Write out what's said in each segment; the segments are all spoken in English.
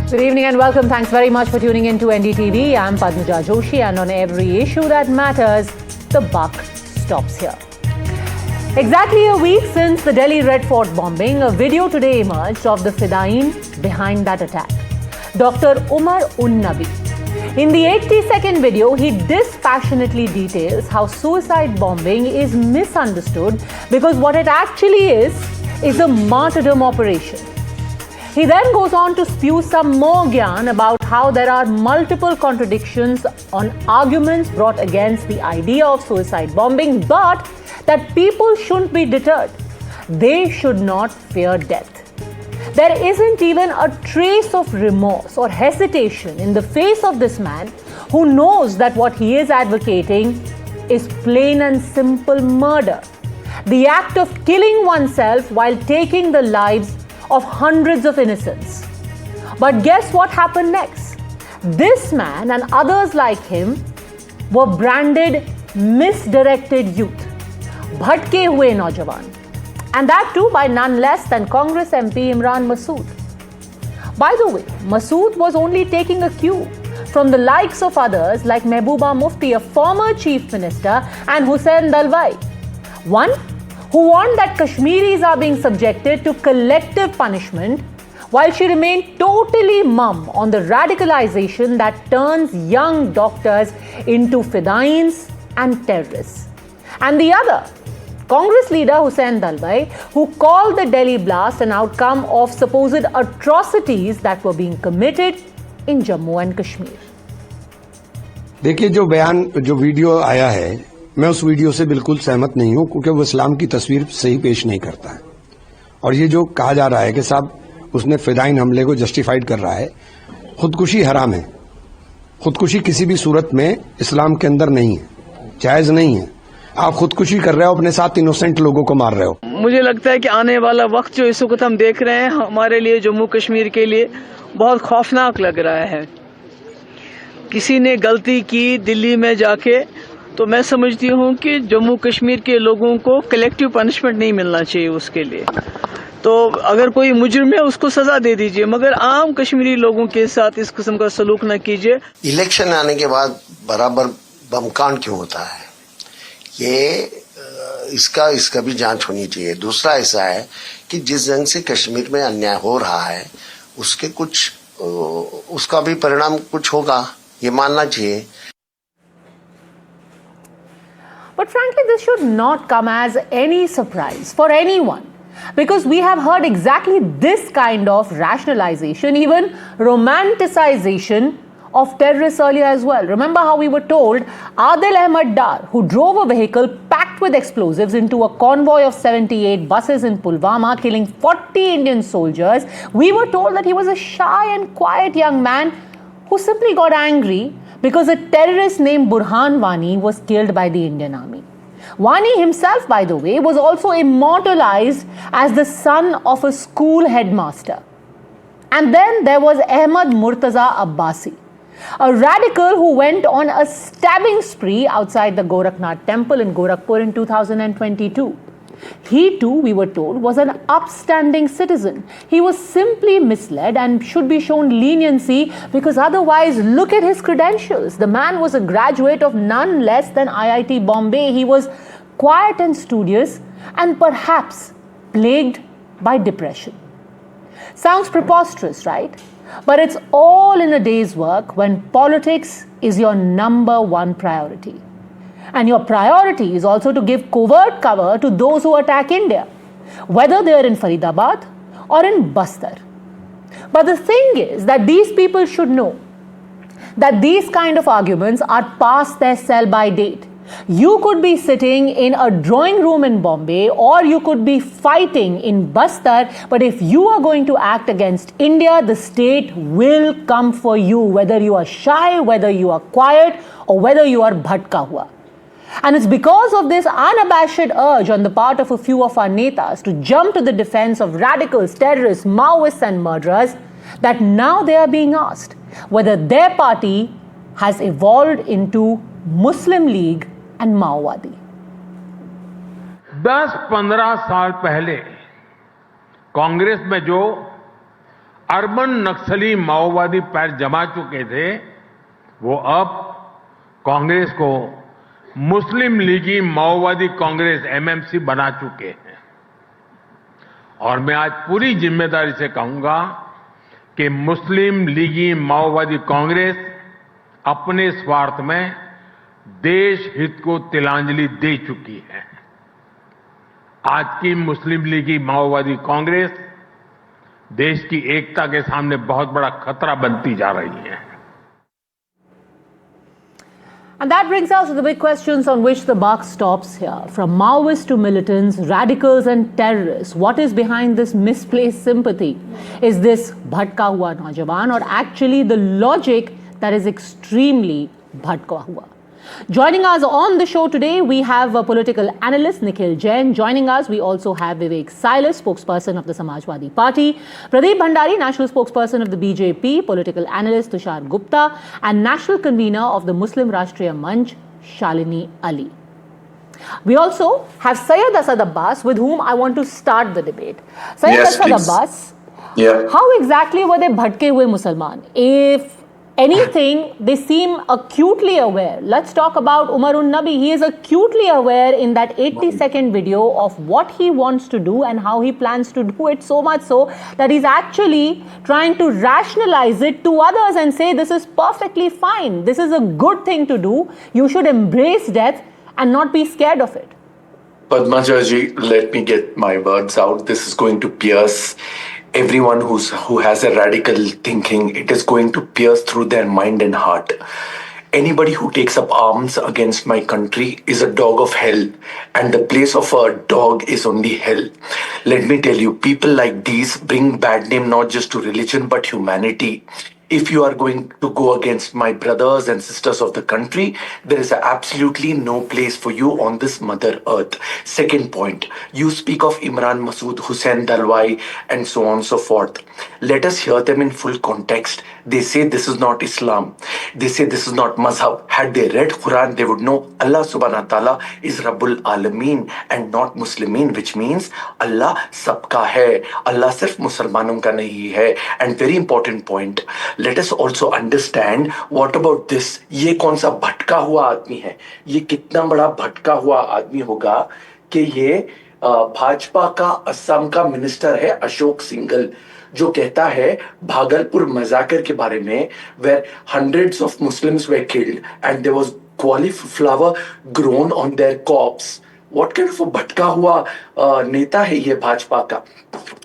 Good evening and welcome. Thanks very much for tuning in to NDTV. I'm Padmaja Joshi, and on every issue that matters, the buck stops here. Exactly a week since the Delhi Red Fort bombing, a video today emerged of the Fedayeen behind that attack. Dr. Umar Un-Nabi. In the 80-second video, he dispassionately details how suicide bombing is misunderstood because what it actually is a martyrdom operation. He then goes on to spew some more gyan about how there are multiple contradictions on arguments brought against the idea of suicide bombing, but that people shouldn't be deterred. They should not fear death. There isn't even a trace of remorse or hesitation in the face of this man who knows that what he is advocating is plain and simple murder. The act of killing oneself while taking the lives of hundreds of innocents. But guess what happened next? This man and others like him were branded misdirected youth, bhatke hue naujawan, and that too by none less than Congress MP Imran Masood. By the way, Masood was only taking a cue from the likes of others like Mehbooba Mufti, a former chief minister, and Hussain Dalwai. One who warned that Kashmiris are being subjected to collective punishment, while she remained totally mum on the radicalization that turns young doctors into Fedayeens and terrorists. And the other, Congress leader Hussain Dalwai, who called the Delhi blast an outcome of supposed atrocities that were being committed in Jammu and Kashmir. देखिए जो video आया है, मैं उस video से बिल्कुल सहमत नहीं हूं क्योंकि वो इस्लाम की तस्वीर सही पेश नहीं करता है। और ये जो कहा जा रहा है कि साहब उसने फिदाइन हमले को जस्टिफाइड कर रहा है, खुदकुशी हराम है। खुदकुशी किसी भी सूरत में इस्लाम के अंदर नहीं है, जायज नहीं है। आप खुदकुशी कर रहे हो, अपने साथ इनोसेंट लोगों को मार रहे हो। मुझे लगता है कि आने वाला वक्त जो इस वक्त हम देख रहे हैं हमारे लिए, जम्मू कश्मीर के लिए बहुत खौफनाक लग रहा है। किसी ने गलती की दिल्ली में जाके, तो मैं समझती हूँ कि जम्मू कश्मीर के लोगों को कलेक्टिव पनिशमेंट नहीं मिलना चाहिए उसके लिए। तो अगर कोई मुजरिम है उसको सजा दे दीजिए, मगर आम कश्मीरी लोगों के साथ इस किस्म का सलूक न कीजिए। इलेक्शन आने के बाद बराबर बमकांड क्यों होता है, ये इसका भी जांच होनी चाहिए। दूसरा ऐसा है कि जिस ढंग से कश्मीर में अन्याय हो रहा है उसका भी परिणाम कुछ होगा, ये मानना चाहिए। But frankly, this should not come as any surprise for anyone, because we have heard exactly this kind of rationalization, even romanticization of terrorists earlier as well. Remember how we were told Adil Ahmed Dar, who drove a vehicle packed with explosives into a convoy of 78 buses in Pulwama, killing 40 Indian soldiers, we were told that he was a shy and quiet young man who simply got angry because a terrorist named Burhan Wani was killed by the Indian Army. Wani himself, by the way, was also immortalized as the son of a school headmaster. And then there was Ahmad Murtaza Abbasi, a radical who went on a stabbing spree outside the Gorakhnath temple in Gorakhpur in 2022. He too, we were told, was an upstanding citizen. He was simply misled and should be shown leniency because otherwise, look at his credentials. The man was a graduate of none less than IIT Bombay. He was quiet and studious and perhaps plagued by depression. Sounds preposterous, right? But it's all in a day's work when politics is your number one priority. And your priority is also to give covert cover to those who attack India, whether they are in Faridabad or in Bastar. But the thing is that these people should know that these kind of arguments are past their sell-by date. You could be sitting in a drawing room in Bombay or you could be fighting in Bastar, but if you are going to act against India, the state will come for you, whether you are shy, whether you are quiet, or whether you are bhatka hua. And it's because of this unabashed urge on the part of a few of our netas to jump to the defense of radicals, terrorists, Maoists and murderers that now they are being asked whether their party has evolved into Muslim League and Maowadi. 10-15 साल पहले कांग्रेस में जो urban नक्सली माओवादी पैर जमा चुके थे, वो अब कांग्रेस को मुस्लिम लीगी माओवादी कांग्रेस एमएमसी बना चुके हैं। और मैं आज पूरी जिम्मेदारी से कहूंगा कि मुस्लिम लीगी माओवादी कांग्रेस अपने स्वार्थ में देश हित को तिलांजलि दे चुकी है। आज की मुस्लिम लीगी माओवादी कांग्रेस देश की एकता के सामने बहुत बड़ा खतरा बनती जा रही है। And that brings us to the big questions on which the buck stops here. From Maoists to militants, radicals and terrorists, what is behind this misplaced sympathy? Is this bhatka hua naujawan or actually the logic that is extremely bhatka hua? Joining us on the show today, we have a political analyst, Nikhil Jain. Joining us, we also have Vivek Silas, spokesperson of the Samajwadi Party, Pradeep Bhandari, national spokesperson of the BJP, political analyst Tushar Gupta, and national convener of the Muslim Rashtriya Manch, Shalini Ali. We also have Syed Asad Abbas, with whom I want to start the debate. Syed Yes, Asad please. Abbas, Yeah. how exactly were they bhatke hue Musalman? If anything, they seem acutely aware. Let's talk about Umarun Nabi. He is acutely aware in that 80-second video of what he wants to do and how he plans to do it, so much so that he's actually trying to rationalize it to others and say this is perfectly fine. This is a good thing to do. You should embrace death and not be scared of it. Padmajaji, let me get my words out. This is going to pierce everyone who has a radical thinking. It is going to pierce through their mind and heart. Anybody who takes up arms against my country is a dog of hell, and the place of a dog is only hell. Let me tell you, people like these bring bad name not just to religion but humanity. If you are going to go against my brothers and sisters of the country, there is absolutely no place for you on this mother earth. Second point, you speak of Imran Masood, Hussain Dalwai, and so on and so forth. Let us hear them in full context. They say this is not Islam. They say this is not Mazhab. Had they read Quran, they would know Allah subhanahu wa ta'ala is Rabbul Alameen and not Muslimin, which means Allah sabka hai. Allah sirf Musalmanon ka nahi hai. And very important point, let us also understand what about this. ये कौन सा भटका हुआ आदमी है? ये कितना बड़ा भटका हुआ आदमी होगा कि ये भाजपा का असम का मिनिस्टर है अशोक सिंघल, जो कहता है भागलपुर मजाकर के बारे में, where hundreds of Muslims were killed and there was cauliflower grown on their corpse. What kind of a भटका हुआ नेता है ये भाजपा का?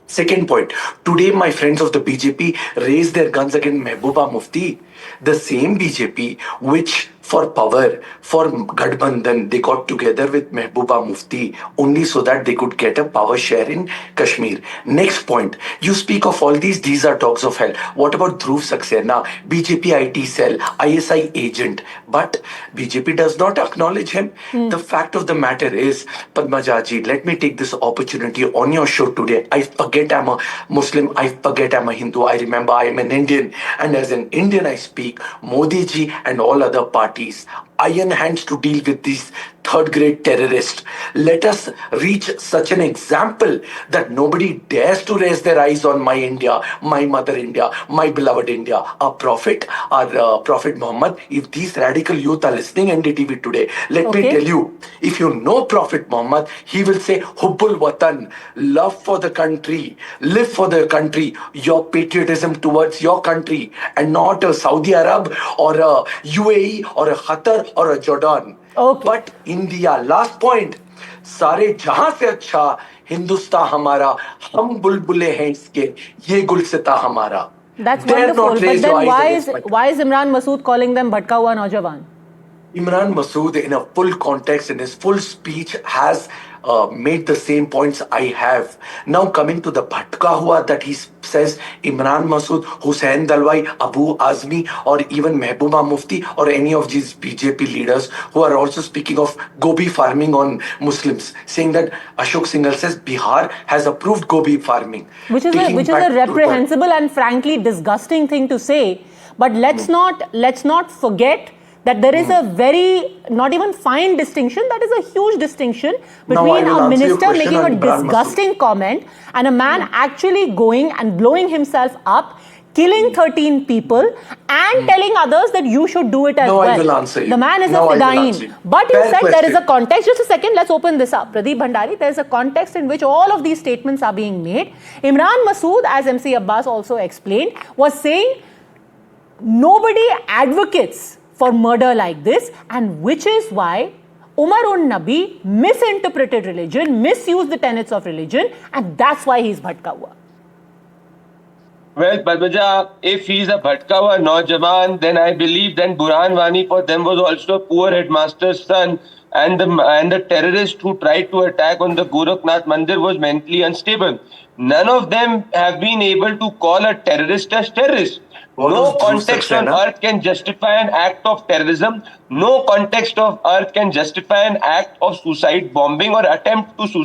Second point, today my friends of the BJP raised their guns against Mehbooba Mufti. The same BJP which for power, for Gadbandhan, they got together with Mehbooba Mufti only so that they could get a power share in Kashmir. Next point, you speak of all these are dogs of hell. What about Dhruv Saxena, BJP IT cell, ISI agent? But BJP does not acknowledge him. The fact of the matter is, Padmajaji, let me take this opportunity on your show today. I forget I'm a Muslim, I forget I'm a Hindu, I remember I am an Indian, and as an Indian I speak, Modi ji and all other parties, iron hands to deal with these third-grade terrorists. Let us reach such an example that nobody dares to raise their eyes on my India, my mother India, my beloved India, our Prophet Muhammad. If these radical youth are listening NDTV today, let me tell you, if you know Prophet Muhammad, he will say, Hubbul Watan, love for the country, live for the country, your patriotism towards your country, and not a Saudi Arab or a UAE or a Qatar or a Jordan. But India, last point, सारे जहां से अच्छा हिंदुस्तान हमारा, हम बुलबुले हैं इसके, ये गुलसिता हमारा. That's wonderful. But then why is Imran Masood calling them bhatka hua naujawan? Imran Masood, in a full context, in his full speech, has made the same points I have. Now coming to the bhatka hua that he says, Imran Masood, Hussain Dalwai, Abu Azmi, or even Mehbooba Mufti, or any of these BJP leaders who are also speaking of gobi farming on Muslims, saying that Ashok Singhal says Bihar has approved gobi farming. Which is a reprehensible and frankly disgusting thing to say. But let's not forget that there is a very, not even fine distinction, that is a huge distinction Now I between will a answer your minister question making a on Imran disgusting comment and a man actually going and blowing himself up, killing 13 people and telling others that you should do it as Now well. I will answer you. The man is Now a I will answer fidain. you. But you Fair said there is a question. context. Just a second, let's open this up. Pradeep Bhandari, there is a context in which all of these statements are being made. Imran Masood, as MC Abbas also explained, was saying nobody advocates for murder like this, and which is why Umar Nabi misinterpreted religion, misused the tenets of religion, and that's why he's bhatka hua. Well, Padmaja, if he's a Bhatkawa Naujawan, then I believe then Burhan Wani for them was also a poor headmaster's son, and the terrorist who tried to attack on the Gorakhnath Mandir was mentally unstable. None of them have been able to call a terrorist as terrorist. What No was Dhruv context on Saxena? earth can justify an act of terrorism. No context of earth can justify an act of suicide bombing or attempt to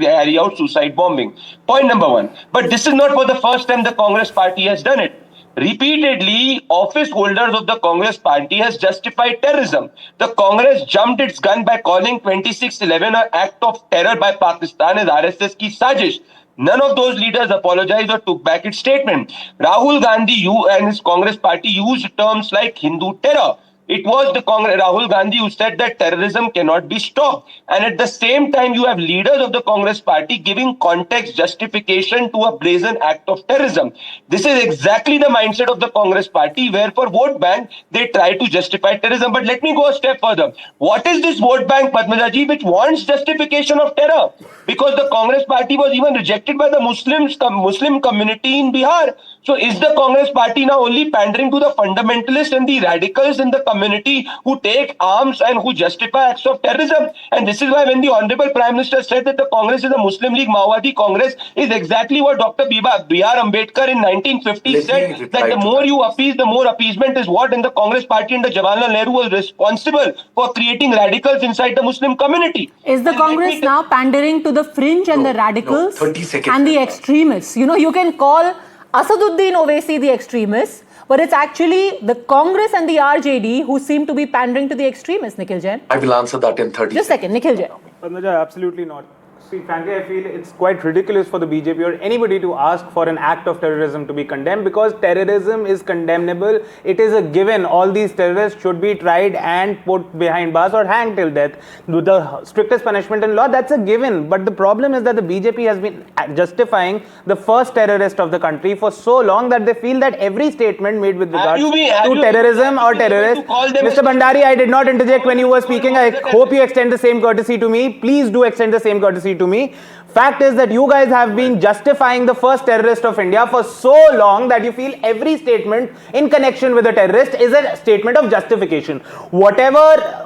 carry out suicide bombing. Point number one. But this is not for the first time the Congress party has done it. Repeatedly, office holders of the Congress party has justified terrorism. The Congress jumped its gun by calling 2611 an act of terror by Pakistan as RSS ki sajish. None of those leaders apologized or took back its statement. Rahul Gandhi and his Congress party used terms like Hindu terror. It was the Rahul Gandhi who said that terrorism cannot be stopped. And at the same time, you have leaders of the Congress party giving context justification to a brazen act of terrorism. This is exactly the mindset of the Congress party, where for vote bank, they try to justify terrorism. But let me go a step further. What is this vote bank, Padmajaji, which wants justification of terror? Because the Congress party was even rejected by the Muslim community in Bihar. So is the Congress party now only pandering to the fundamentalists and the radicals in the community who take arms and who justify acts of terrorism? And this is why when the Honorable Prime Minister said that the Congress is a Muslim League Maowadi Congress, is exactly what Dr. B.R. Ambedkar in 1950 said, that the more you appease, the more appeasement is what? And the Congress party under Jawaharlal Nehru was responsible for creating radicals inside the Muslim community. Is the Congress now pandering to the fringe and the radicals 30 seconds. and the extremists? You know, you can call Asaduddin Owaisi the extremist, but it's actually the Congress and the RJD who seem to be pandering to the extremists, Nikhil Jain. I will answer that in 30 Just a second, Nikhil Jain. Padmaja, absolutely not. See, frankly, I feel it's quite ridiculous for the BJP or anybody to ask for an act of terrorism to be condemned, because terrorism is condemnable. It is a given. All these terrorists should be tried and put behind bars or hanged till death. The strictest punishment in law, that's a given. But the problem is that the BJP has been justifying the first terrorist of the country for so long that they feel that every statement made with regards to terrorism or terrorists. Mr. Bhandari, I did not interject when you were speaking. I hope you extend the same courtesy to me. Please do extend the same courtesy to me. Fact is that you guys have been justifying the first terrorist of India for so long that you feel every statement in connection with a terrorist is a statement of justification. Whatever,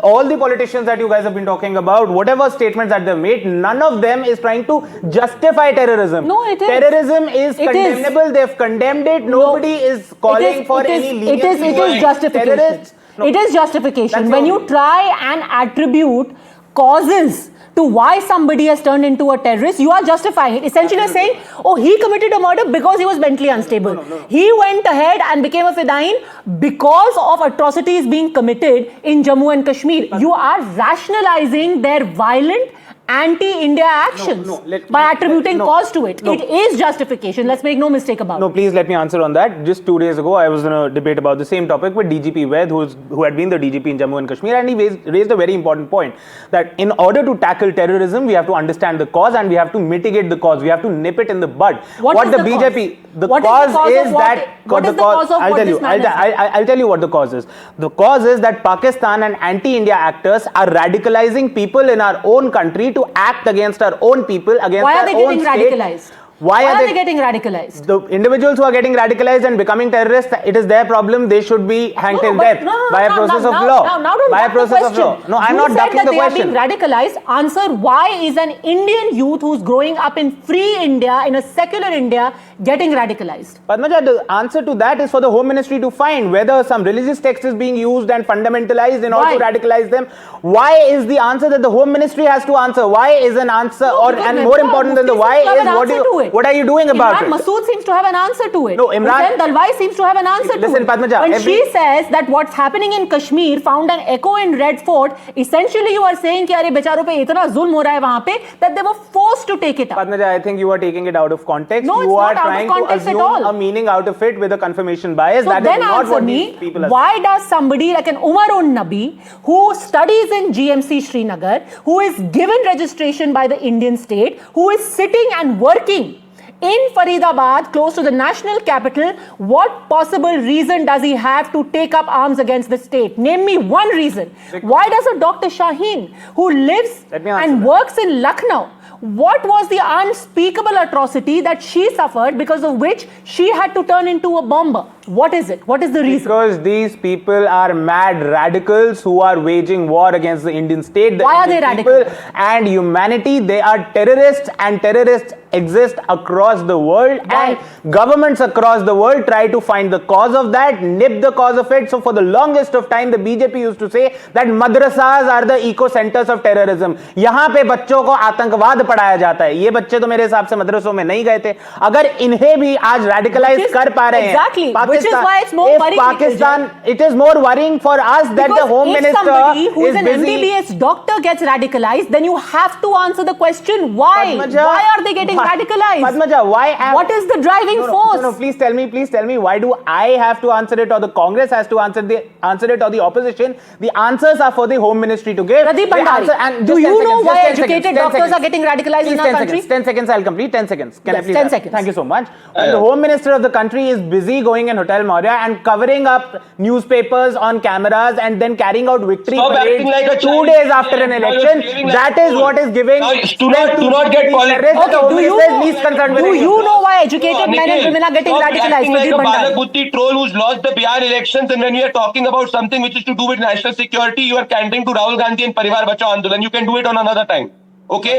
all the politicians that you guys have been talking about, whatever statements that they've made, none of them is trying to justify terrorism. No, it is. Terrorism is It is. condemnable. They've condemned it. Nobody is calling for any leniency. It is justification. Terrorists- No. It is justification. That's When the you only- try and attribute causes to why somebody has turned into a terrorist, you are justifying it. Essentially, you're saying, oh, he committed a murder because he was mentally unstable. He went ahead and became a fidain because of atrocities being committed in Jammu and Kashmir. You are rationalizing their violent anti-India actions by attributing cause to it. It is justification. Let's make no mistake about No, it. please let me answer on that. Just 2 days ago, I was in a debate about the same topic with DGP Vaid, who had been the DGP in Jammu and Kashmir, and he raised a very important point that in order to tackle terrorism, we have to understand the cause and we have to mitigate the cause. We have to nip it in the bud. What is the BJP, cause? the What is the cause cause of is what- that. what is the cause of I'll what tell this you. man has I'll tell you what the cause is. The cause is that Pakistan and anti-India actors are radicalizing people in our own country to act against our own people, against Why our are they own getting state. radicalized? Why are they getting radicalized? The individuals who are getting radicalized and becoming terrorists, it is their problem. They should be hanged till death by a process of law. Now don't by a duck the process of law. question. No, I'm You not said ducking that the they question. are being radicalized. Answer: why is an Indian youth who's growing up in free India, in a secular India, getting radicalized? Padmaja, the answer to that is for the Home Ministry to find whether some religious text is being used and fundamentalized in order to Why? radicalize them. Why is the answer that the Home Ministry has to answer? Why is an answer, No, because and Mehbooba more important than the Mufti why seems to have is an what answer to it? What are you doing about Imran it? Masood seems to have an answer to it. No, Imran- Hussain Dalwai seems to have an answer to Listen, it. Padmaja, when she says that what's happening in Kashmir found an echo in Red Fort, essentially you are saying कि अरे बेचारों पे इतना जुल्म हो रहा है वहाँ पे that they were forced to take it up. Padmaja, I think you are taking it out of context. No, you it's are not out of trying context to at assume all. a meaning out of it with a confirmation bias. So That then is not answer what me, these people are why does somebody like an Umar Nabi, who studies in GMC Srinagar, who is given registration by the Indian state, who is sitting and working in Faridabad, close to the national capital, what possible reason does he have to take up arms against the state? Name me one reason. Why does a Dr. Shaheen, who lives Let me answer and that. works in Lucknow, what was the unspeakable atrocity that she suffered because of which she had to turn into a bomber? What is it? What is the reason? Because these people are mad radicals who are waging war against the Indian state. The Why are Indian they people radical? and humanity. They are terrorists, and terrorists exist across the world. Why? And governments across the world try to find the cause of that, nip the cause of it. So for the longest of time, the BJP used to say that madrasas are the eco centers of terrorism. यहाँ पे बच्चों को आतंकवाद पढ़ाया जाता है. ये बच्चे तो मेरे हिसाब से मदरसों में नहीं गए थे. अगर इन्हें भी आज radicalize कर पा रहे हैं. Exactly. Which is why it's more if worrying, Pakistan, it is more worrying for us that Because the Home if Minister somebody who is an busy. MBBS doctor gets radicalized, then you have to answer the question why? Padmaja, Why are they getting radicalized? Padmaja, why? What is the driving force? No, please tell me. Why do I have to answer it, or the Congress has to answer it, or the opposition? The answers are for the Home Ministry to give. Pradeep The Bhandari, answer- and do just you 10 know seconds, why just 10 educated seconds, 10 doctors seconds. are getting radicalized Please, in our 10 country? seconds, 10 seconds, I'll complete. 10 seconds. Can I Yes, please 10 have- seconds. Thank you so much. When the Home Minister of the country is busy going in Hotel Maurya and covering up newspapers on cameras and then carrying out victory Stop parades acting like a 2 child. days after an Now you're election, behaving like that a is fool. what is giving Now, do strength not to get the political. terrorists. Okay, The Home do you Minister is know- least concerned with Do it. you know why educated men and women are getting Stop radicalized? acting like Pradeep a Bhandari. Balabuddhi troll who's lost the Bihar elections, and when we are talking about something which is to do with national security, you are pandering to Rahul Gandhi and Parivar Bachao Andolan. You can do it on another time. Okay?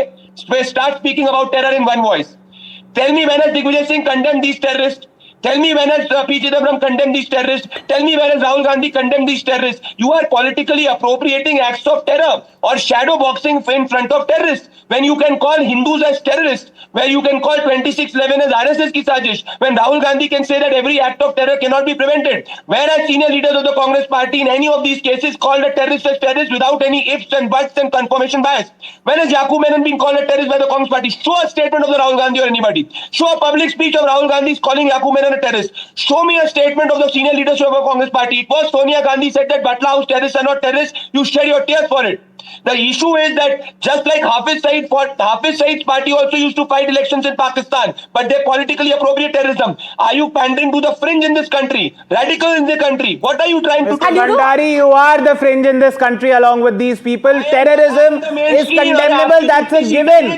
Start speaking about terror in one voice. Tell me when has Digvijay Singh condemned these terrorists? Tell me when has P. Chidambaram condemned these terrorists? Tell me when has Rahul Gandhi condemned these terrorists? You are politically appropriating acts of terror or shadow boxing in front of terrorists. When you can call Hindus as terrorists, where you can call 2611 as RSS ki sajish, when Rahul Gandhi can say that every act of terror cannot be prevented. Whereas senior leaders of the Congress party in any of these cases called a terrorist as terrorist without any ifs and buts and confirmation bias. When has Yaqub Menon been called a terrorist by the Congress party? Show a statement of the Rahul Gandhi or anybody. Show a public speech of Rahul Gandhi calling Yaqub Menon a terrorist. Show me a statement of the senior leadership of the Congress party. It was Sonia Gandhi said that Batla House terrorists are not terrorists. You shed your tears for it. The issue is that just like Hafiz Saeed's party also used to fight elections in Pakistan, but they politically appropriate terrorism. Are you pandering to the fringe in this country? Radical in the country? What are you trying to Mr. do? Bhandari, you are the fringe in this country along with these people. Terrorism is condemnable. That's a given.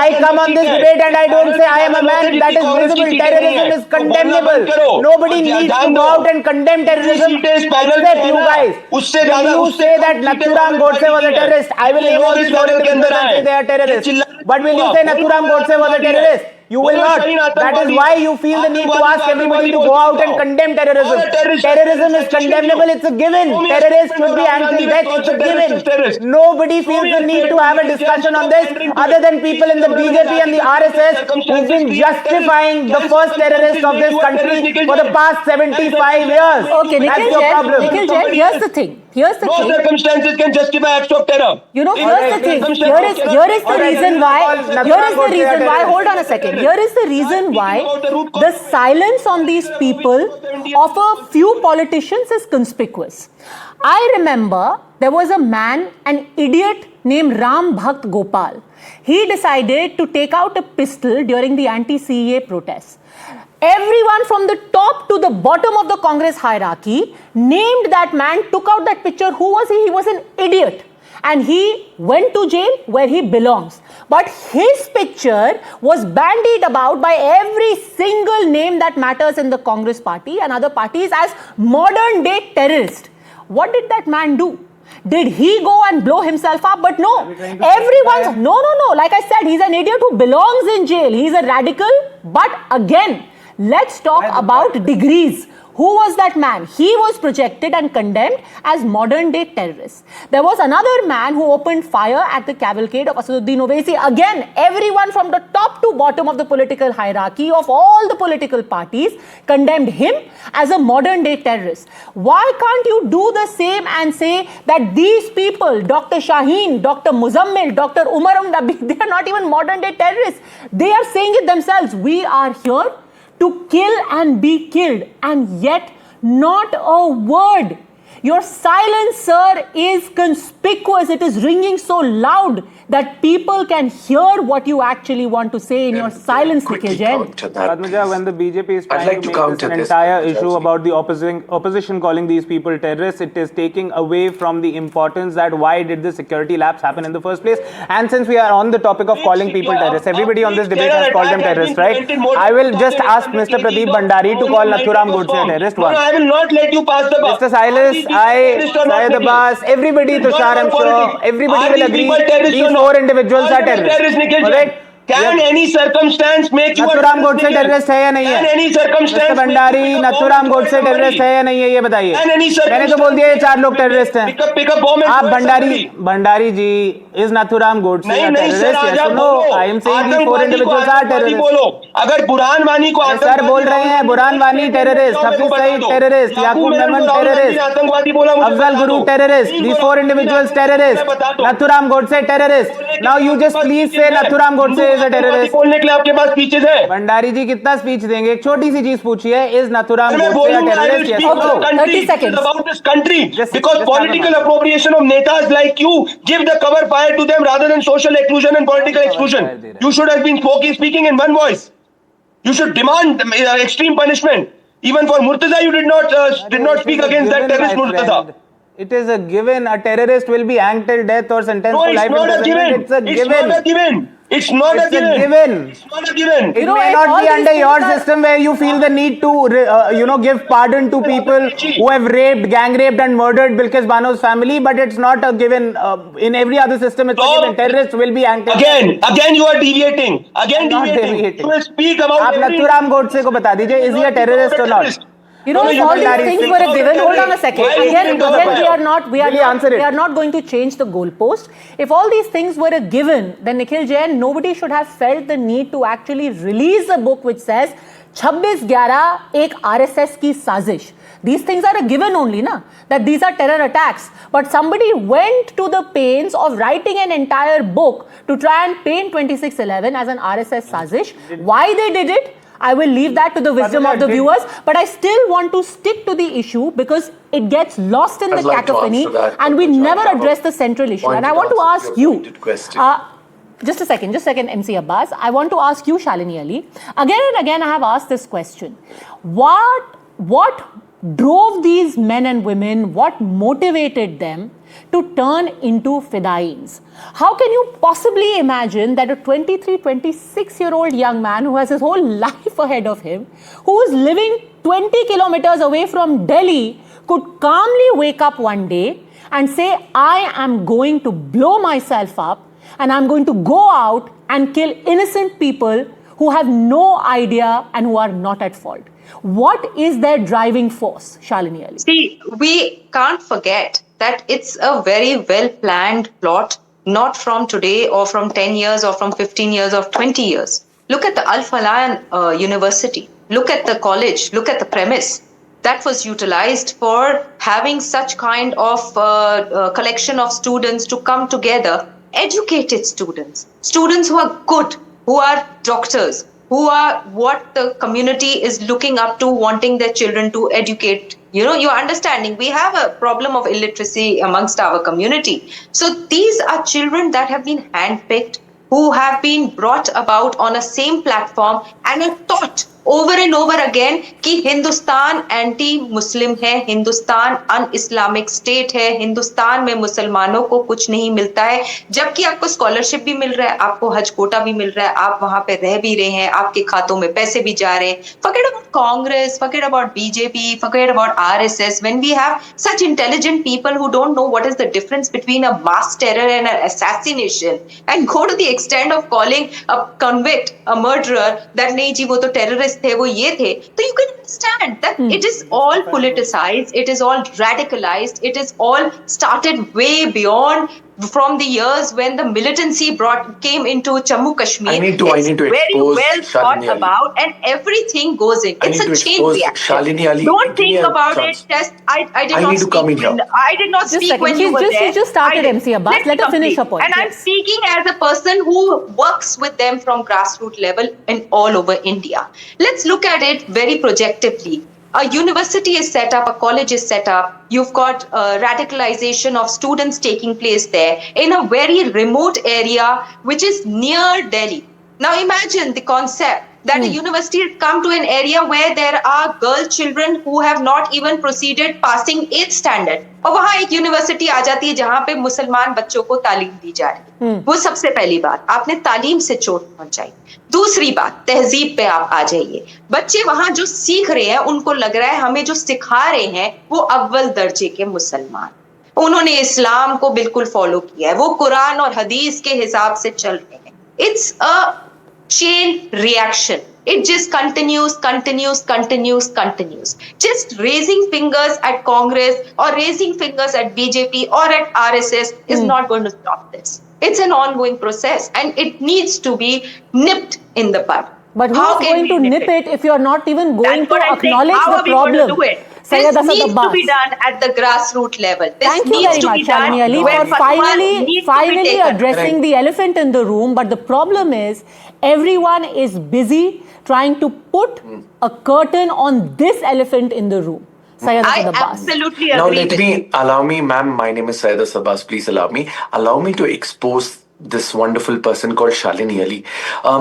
I come on this debate and I don't say I am a man. That is visible. Terrorism is condemnable. Nobody needs to go out and condemn terrorism except you guys. When you say that Nathuram Godse was a terrorist, I will name all these foreign citizens and say they are terrorists. But will you say Nathuram Godse was a terrorist? You will not. That is why you feel the need to ask everybody to go out and condemn terrorism. Terrorism is condemnable. It's a given. Terrorists should be anti-vax. It's a given. Nobody feels the need to have a discussion on this other than people in the BJP and the RSS who've been justifying the first terrorists of this country for the past 75 years. Okay, That's Nikhil your Jain, problem. Nikhil Jain, here's the thing. Here's the No thing. circumstances can justify acts of terror. You know, In here's the thing. circumstances Here is the Alright, reason why. Here is the reason why. Hold on a second. Here is the reason why the silence on these people of a few politicians is conspicuous. I remember there was a man, an idiot named Ram Bhakt Gopal. He decided to take out a pistol during the anti-CEA protests. Everyone from the top to the bottom of the Congress hierarchy named that man, took out that picture. Who was he? He was an idiot. And he went to jail where he belongs. But his picture was bandied about by every single name that matters in the Congress party and other parties as modern day terrorist. What did that man do? Did he go and blow himself up? But no, everyone's, no. Like I said, he's an idiot who belongs in jail. He's a radical, but again, Let's talk about degrees. Who was that man? He was projected and condemned as modern day terrorists. There was another man who opened fire at the cavalcade of Asaduddin Owaisi. Again, everyone from the top to bottom of the political hierarchy of all the political parties condemned him as a modern day terrorist. Why can't you do the same and say that these people, Dr. Shaheen, Dr. Muzammil, Dr. Umar Nabi, they are not even modern day terrorists. They are saying it themselves. We are here to kill and be killed, and yet not a word. Your silence, sir, is conspicuous. It is ringing so loud that people can hear what you actually want to say in your silence, Nikhil Jain. Padmaja, when the BJP is trying like to to make this counter an this, entire Padmaja issue ji. about the opposition calling these people terrorists, it is taking away from the importance that why did the security lapse happen in the first place. And since we are on the topic of calling people terrorists, everybody on this debate has called them terrorists, right? I will just ask Mr. Pradeep Bhandari to call Nathuram Godse a terrorist once. I will not let you pass the buck. Mr. Silas, Syed Abbas, everybody, Tushar, I'm sure, everybody will agree these four individuals are terrorists. Correct? Can any circumstance make you a Nathuram Godse terrorist है या नहीं है? Can any circumstance mister Bhandari, Nathuram Godse terrorist है या नहीं है, ये बताइए. मैंने तो बोल दिया ये चार लोग टेररिस्ट हैं. आप भंडारी जी, is Nathuram Godse a terrorist? Yes or no? I am saying these four individuals are terrorists. अगर बुरहान वानी को सर बोल रहे हैं Burhan Wani terrorist, Hafeez Saeed terrorist, Yakub Memon terrorist, Afzal Guru terrorist, these four individuals terrorists, Nathuram Godse terrorist. Now you just please say Nathuram Godse is a terrorist. बोलने के लिए आपके पास speeches है. भंडारी जी कितना स्पीच देंगे? एक छोटी सी चीज पूछिए, is Nathuram Godse a terrorist? Yes or no? 30 seconds. About this country, Just because have a political mic. appropriation of netas like you give the cover fire to them rather than social exclusion and political exclusion. You should have been speaking in one voice. You should demand extreme punishment. Even for Murtaza, you did not speak against that terrorist Murtaza. It is a given. A terrorist will be hanged till death or sentenced No, to it's life not a imprisonment. given. It's a It's given. not a given. It's not It's a given. a given. It's not a given. It You know, may if not all be these under things your are- system where you feel the need to, give pardon to people who have raped, gang raped, and murdered Bilkis Bano's family. But it's not a given. In every other system, it's a No. given. Terrorists will be hanged. Again, you are deviating. Again, I'm not deviating. deviating. You will speak about. आप नथुराम गोडसे को बता दीजिए, is he a terrorist or not? You know, if all these things were a given, hold on a second. Why you Again, think of we it? are not, we Will you answer it? are not going to change the goalpost. If all these things were a given, then Nikhil Jain, nobody should have felt the need to actually release a book which says 26/11 एक RSS की साजिश. These things are a given only, na? That these are terror attacks. But somebody went to the pains of writing an entire book to try and paint 26/11 as an RSS sazish. Why they did it? I will leave that to the wisdom of the viewers, but I still want to stick to the issue because it gets lost in the I'd like to cacophony answer that, and we Dr. never Shah. address the central issue. And I want Pointed to answer ask to your you, pointed question. just a second, MC Abbas. I want to ask you, Shalini Ali. Again and again, I have asked this question. What drove these men and women, what motivated them to turn into fidains? How can you possibly imagine that a 23, 26-year-old young man who has his whole life ahead of him, who is living 20 kilometers away from Delhi, could calmly wake up one day and say, I am going to blow myself up and I'm going to go out and kill innocent people who have no idea and who are not at fault? What is their driving force, Shalini Ali? See, we can't forget that it's a very well-planned plot, not from today or from 10 years or from 15 years or 20 years. Look at the Al Falah University. Look at the college. Look at the premise. That was utilized for having such kind of collection of students to come together, educated students who are good, who are doctors, who are what the community is looking up to, wanting their children to educate. You know, you're understanding, we have a problem of illiteracy amongst our community. So these are children that have been handpicked, who have been brought about on a same platform and are taught over and over again कि Hindustan anti Muslim है, हिंदुस्तान अन Islamic state है, हिंदुस्तान में मुसलमानों को कुछ नहीं मिलता है, जबकि आपको स्कॉलरशिप भी मिल रहा है, आपको हज कोटा भी मिल रहा है, आप वहां पे रह भी रहे हैं, आपके खातों में पैसे भी जा रहे हैं. Forget about Congress, forget about BJP, forget about RSS. When we have such intelligent people who don't know what is the difference between a mass terror and an assassination and go to the extent of calling a convict, a murderer, that nahi ji wo to terrorist terrorists थे, वो ये थे, तो you can understand that it is all politicized, it is all radicalized, it is all started way beyond from the years when the militancy came into Jammu Kashmir. I need to very expose well thought Shalini Ali. about, and everything goes in. I It's need a to chain expose reaction. Shalini Ali. Don't Give me think a about chance. it. Just I did I not need to come in speak. here. I did not Just a speak second. when you She's were just- there. she just started, I did. MC Abbas. Let me Let her finish complete. her point, And I'm yes. speaking as a person who works with them from grassroots level and all over India. Let's look at it very projectively. A university is set up, a college is set up, you've got radicalization of students taking place there in a very remote area which is near Delhi. Now imagine the concept that a university has come to an area where there are girl children who have not even proceeded passing 8th standard. और वहां एक university आ जाती है जहां पे मुसलमान बच्चों को तालीम दी जा रही है। वो सबसे पहली बात, आपने तालीम से चोट पहुंचाई। दूसरी बात, तहजीब पे आप आ जाइए। बच्चे वहां जो सीख रहे हैं उनको लग रहा है हमें जो सिखा रहे हैं वो अव्वल दर्जे के मुसलमान, उन्होंने इस्लाम को बिल्कुल फॉलो किया है, वो कुरान और हदीस के हिसाब से चल रहे हैं। It's a chain reaction. It just continues. Just raising fingers at Congress or raising fingers at BJP or at RSS is not going to stop this. It's an ongoing process and it needs to be nipped in the bud. But How who's can going we to nip it if you're not even going That's to what I'm saying. acknowledge How the are we going to problem? do it? Syed This Asad needs to Abbas. be done at the grassroots level. This Thank you needs very to much, be done Shalini Ali, where for fatwas need to be finally taken. addressing the elephant in the room. But the problem is, everyone is busy trying to put a curtain on this elephant in the room. Syed I Asad Abbas. absolutely Now agree let with you. me, allow me, ma'am, my name is Syed Abbas, please allow me to expose this wonderful person called Shalini Ali.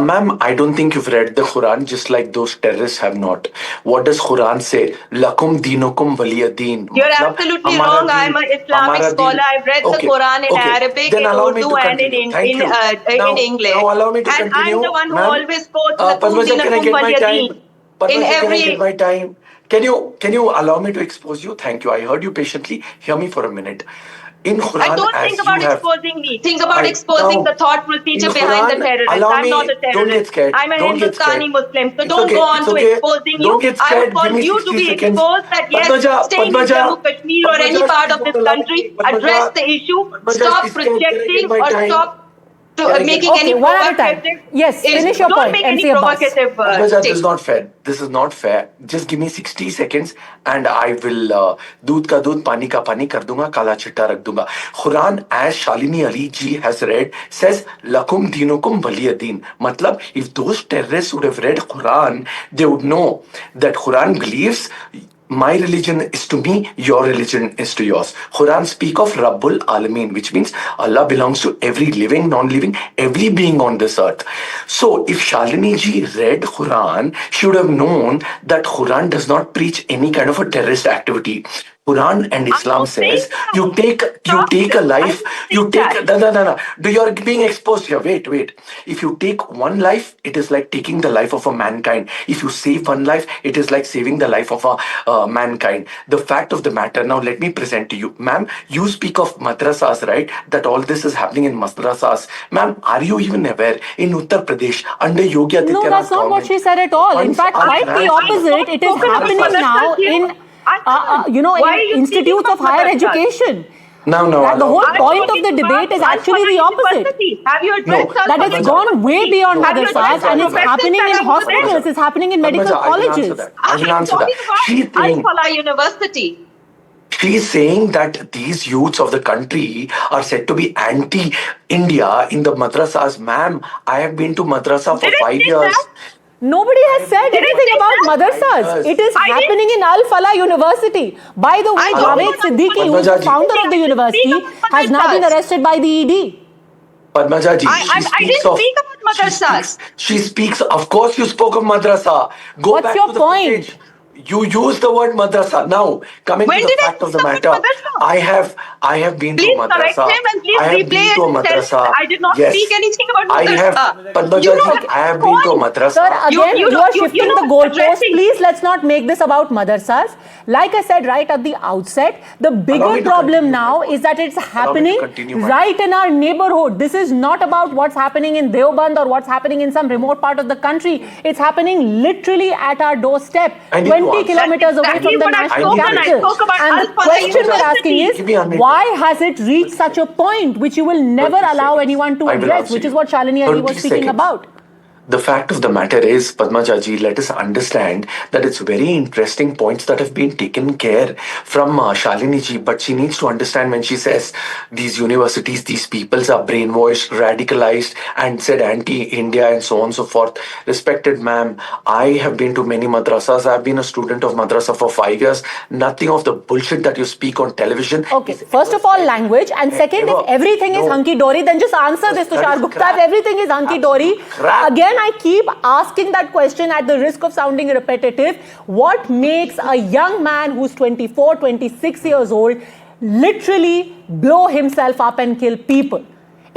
Ma'am, I don't think you've read the Quran, just like those terrorists have not. What does Quran say? Lakum dinukum waliyadeen. You're absolutely wrong. I'm an Islamic scholar. I've read the Quran in Arabic, in Urdu, and in English. Now allow me to and continue. I'm the one who Ma'am. always quotes Padmaja, can I get my time? in Padmaja, can I every. get my time? Can you allow me to expose you? Thank you. I heard you patiently. Hear me for a minute. In Quran, I don't as think about you have, exposing me. Think about exposing now, the thought procedure in behind the Quran, terrorist. allow I'm me, not a terrorist. don't get scared. I'm a Don't get Hindustani scared. Muslim. So It's don't okay, go on it's to okay. exposing Don't you. get I scared. would Give want me you to 60 be seconds. exposed that yes, Padmaja, staying in Padmaja, Jammu Kashmir or any Padmaja, part please of this don't allow country, me. Padmaja, address the issue, Padmaja, stop she's scared. Can I get projecting my or time? stop Can I get making my any Okay, one at a time. provocative. Yes, finish your don't point, make any MC Abbas. provocative Padmaja, this is statements. not fair. This is not fair. Just give me 60 seconds and I will दूध का दूध पानी का पानी कर दूंगा काला चिट्टा रख दूंगा. Quran, as Shalini Ali ji has read, says lakum dinukum waliyadeen. मतलब if those terrorists would have read Quran, they would know that Quran believes my religion is to me, your religion is to yours. Quran speak of Rabbul Alameen, which means Allah belongs to every living, non-living, every being on this earth. So if Shalini ji read Quran, she would have known that Quran does not preach any kind of a terrorist activity. Quran and Islam says you take a life, you take no. You are being exposed here. Wait. If you take one life, it is like taking the life of a mankind. If you save one life, it is like saving the life of a mankind. The fact of the matter, now let me present to you. Ma'am, you speak of madrasas, right? That all this is happening in madrasas. Ma'am, are you even aware in Uttar Pradesh under Yogi Adityanath No, that's not what she said at all. In fact, quite the opposite. It is happening now in institutes of higher education. No. That the whole point of the debate is actually the opposite. Have you addressed That has gone way beyond madrasas and it's happening in hospitals, it's happening in medical colleges. I will answer that. She's saying, Al-Falah University. she's saying that these youths of the country are said to be anti-India in the madrasas. Ma'am, I have been to madrasa for 5 years. Nobody has said anything about madrasas. It is happening in Al-Falah University. By the way, Javed Siddiqui, who is the founder of the university, has now been arrested by the ED. Padmaja ji, I didn't speak about madrasas. She speaks, of course you spoke of madrasa. Go What's back your to the point? footage. You use the word madrasa. Now, coming When to the did I fact of the use the matter, word madrasa? I have been to Please a correct madrasa. him and please I have replay been it to a and tell him that madrasa. I did not Yes. speak anything about I have, madrasa. Padmajaji, I have been to a point. madrasa. Sir, again, you are shifting you're the not goalpost. addressing- Please, let's not make this about madrasas. Like I said right at the outset, the Allow bigger me to problem continue now my point. is that it's Allow me to happening continue my right in our neighborhood. This is not about what's happening in Deoband or what's happening in some remote part of the country. It's happening literally at our doorstep, I need to 20 answer. kilometers away That's from the exactly what I've national spoken. I capital. spoke about And the Al-Falah question we're asking University. Give me a is, minute. why has it reached such a point which you will never 30 allow seconds. anyone to I will address, answer which is you. what Shalini Ali 30 was speaking seconds. about? The fact of the matter is, Padmajaji, let us understand that it's very interesting points that have been taken care from Shalini ji, but she needs to understand when she says these universities, these peoples are brainwashed, radicalized, and said anti-India and so on and so forth. Respected ma'am, I have been to many madrasas. I've been a student of madrasa for 5 years. Nothing of the bullshit that you speak on television. Okay, first of all, language, and second, if everything is hunky-dory, then just answer this, That Tushar is Gupta. crap. If everything is hunky-dory, Absolute crap. again, I keep asking that question at the risk of sounding repetitive. What makes a young man who's 24, 26 years old literally blow himself up and kill people?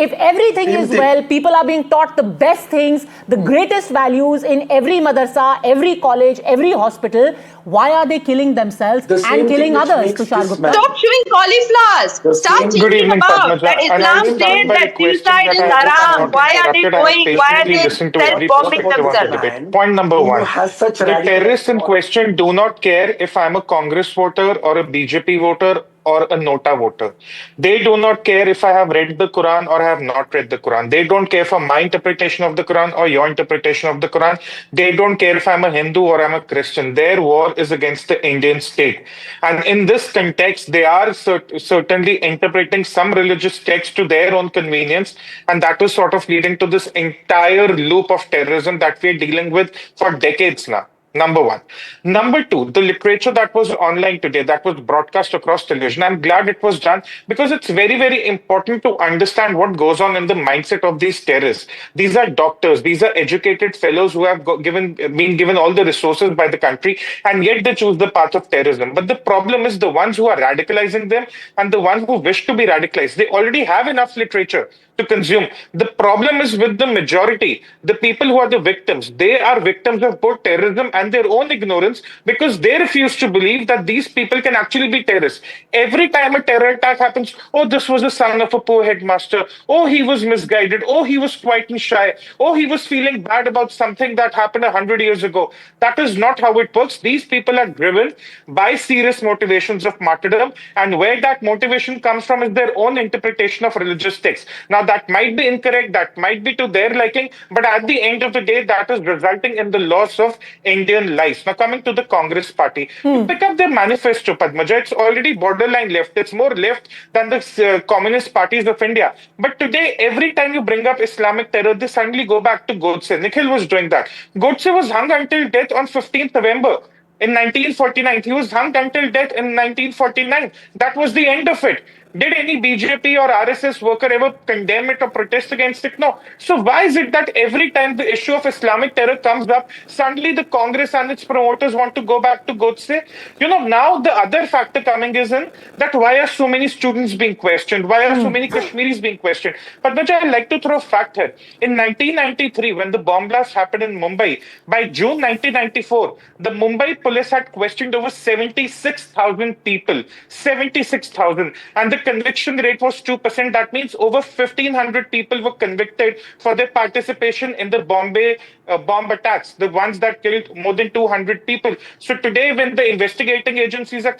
If everything Same is thing. well, people are being taught the best things, the greatest values in every madrasa, every college, every hospital, why are they killing themselves The same and killing thing which others, makes Tushar this Gupta? man- Stop chewing cauliflowers. The Start same- Good thinking evening, about Padmaja. that And I Islam will start says by that requesting suicide that is I hope I'm haram. not Why are they interrupted and I going? Why are patiently they listen to every self-bombing perspective on the themselves? debate. Point number who one. has such The radical terrorists in thought. question do not care if I'm a Congress voter or a BJP voter or a Nota voter. They do not care if I have read the Quran or I have not read the Quran. They don't care for my interpretation of the Quran or your interpretation of the Quran. They don't care if I'm a Hindu or I'm a Christian. Their war is against the Indian state. And in this context, they are certainly interpreting some religious text to their own convenience. And that is sort of leading to this entire loop of terrorism that we're dealing with for decades now. Number one. Number two, the literature that was online today, that was broadcast across television, I'm glad it was done because it's very, very important to understand what goes on in the mindset of these terrorists. These are doctors, these are educated fellows who have been given all the resources by the country, and yet they choose the path of terrorism. But the problem is the ones who are radicalizing them and the ones who wish to be radicalized, they already have enough literature to consume. The problem is with the majority, the people who are the victims. They are victims of both terrorism and their own ignorance because they refuse to believe that these people can actually be terrorists. Every time a terror attack happens, oh, this was the son of a poor headmaster. Oh, he was misguided. Oh, he was quite shy. Oh, he was feeling bad about something that happened 100 years ago. That is not how it works. These people are driven by serious motivations of martyrdom, and where that motivation comes from is their own interpretation of religious texts. Now, that might be incorrect, that might be to their liking, but at the end of the day, that is resulting in the loss of Indian lives. Now, coming to the Congress party, you pick up their manifesto, Padmaja, it's already borderline left. It's more left than the communist parties of India. But today, every time you bring up Islamic terror, they suddenly go back to Godse. Nikhil was doing that. Godse was hung until death on 15th November. In 1949, he was hung until death in 1949. That was the end of it. Did any BJP or RSS worker ever condemn it or protest against it? No. So why is it that every time the issue of Islamic terror comes up, suddenly the Congress and its promoters want to go back to Godse? Now the other factor coming is in that why are so many students being questioned? Why are so many Kashmiris being questioned? But I'd like to throw a fact here. In 1993, when the bomb blast happened in Mumbai, by June 1994, the Mumbai police had questioned over 76,000 people. 76,000. And the conviction rate was 2%. That means over 1,500 people were convicted for their participation in the Bombay bomb attacks, the ones that killed more than 200 people. So today, when the investigating agencies are,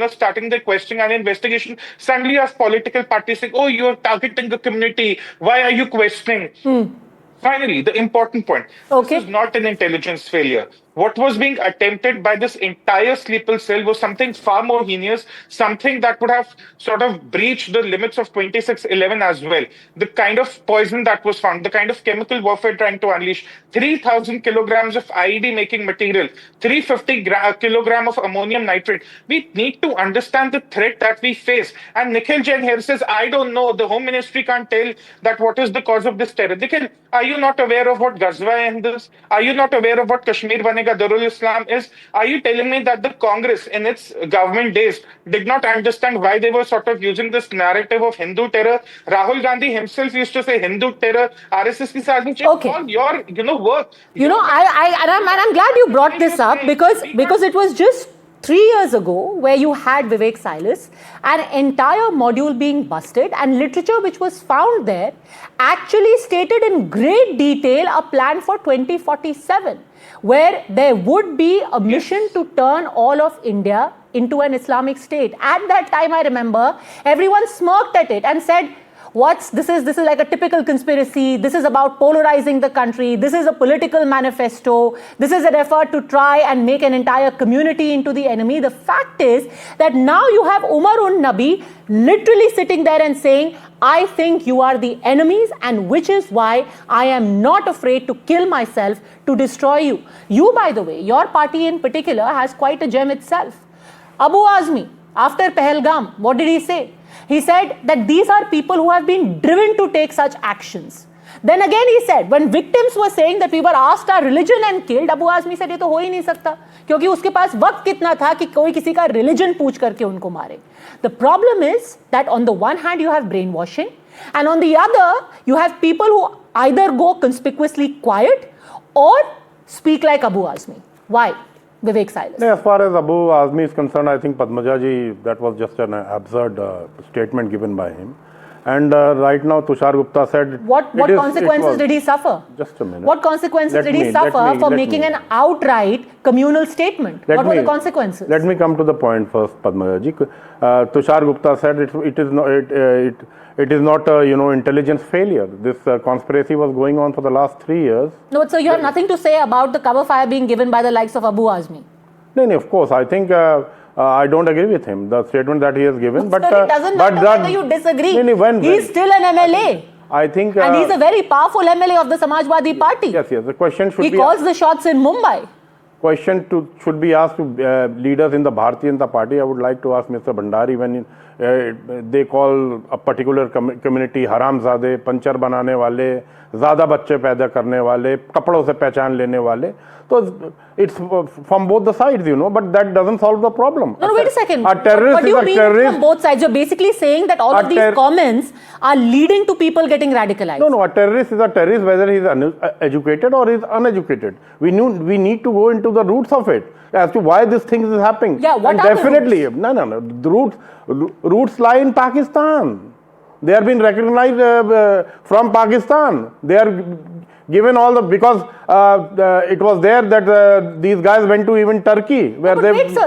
starting the questioning and investigation, suddenly you have political parties saying, "Oh, you are targeting the community. Why are you questioning?" Finally, the important point. Okay. This is not an intelligence failure. What was being attempted by this entire sleeper cell was something far more heinous, something that would have sort of breached the limits of 2611 as well. The kind of poison that was found, the kind of chemical warfare trying to unleash, 3,000 kilograms of IED making material, 350 kilogram of ammonium nitrate. We need to understand the threat that we face. And Nikhil Jain here says, I don't know, the Home Ministry can't tell that what is the cause of this terror. Nikhil, are you not aware of what Ghazwa is? Are you not aware of what Kashmir Banega Amiga Darul Islam is, are you telling me that the Congress in its government days did not understand why they were sort of using this narrative of Hindu terror? Rahul Gandhi himself used to say Hindu terror, RSS ki sazish. Okay. All your, work. I'm glad you brought this up because it was just 3 years ago where you had Vivek Silas, an entire module being busted, and literature which was found there actually stated in great detail a plan for 2047 where there would be a mission to turn all of India into an Islamic state. At that time, I remember everyone smirked at it and said, this is like a typical conspiracy. This is about polarizing the country. This is a political manifesto. This is an effort to try and make an entire community into the enemy. The fact is that now you have Umar Nabi literally sitting there and saying, I think you are the enemies, and which is why I am not afraid to kill myself to destroy you. You, by the way, your party in particular has quite a gem itself. Abu Azmi, after Pahalgam, what did he say? He said that these are people who have been driven to take such actions. Then again he said, when victims were saying that we were asked our religion and killed, Abu Azmi said, ये तो हो ही नहीं सकता, क्योंकि उसके पास वक्त कितना था कि कोई किसी का religion पूछ करके उनको मारे. The problem is that on the one hand you have brainwashing, and on the other you have people who either go conspicuously quiet or speak like Abu Azmi. Why? Vivek Silas. As far as Abu Azmi is concerned, I think Padmaja ji, that was just an absurd statement given by him. And right now, Tushar Gupta said... What consequences did he suffer? Just a minute. What consequences did he suffer for making an outright communal statement? What were the consequences? Let me come to the point first, Padmaja ji. Tushar Gupta said it is not intelligence failure. This conspiracy was going on for the last 3 years. No, so you have nothing to say about the cover fire being given by the likes of Abu Azmi? No, of course. I think I don't agree with him, the statement that he has given. But it doesn't matter whether you disagree. He's still an MLA. I think... and he's a very powerful MLA of the Samajwadi Party. Yes. The question should be... He calls the shots in Mumbai. Question should be asked to leaders in the Bharatiya Janata Party. I would like to ask Mr. Bhandari, when they call a particular community haramzade, panchar banane wale, ज़्यादा बच्चे पैदा करने वाले, कपड़ों से पहचान लेने वाले, तो it's from both the sides, but that doesn't solve the problem. No, wait a second. A terrorist what do you mean from both sides? You're basically saying that all of these comments are leading to people getting radicalized. No, a terrorist is a terrorist whether he's educated or he's uneducated. We need to go into the roots of it as to why this thing is happening. Yeah, what and are definitely, the roots? The roots lie in Pakistan. They are being recognized from Pakistan. They are given all the, because it was there that these guys went to even Turkey, where they met the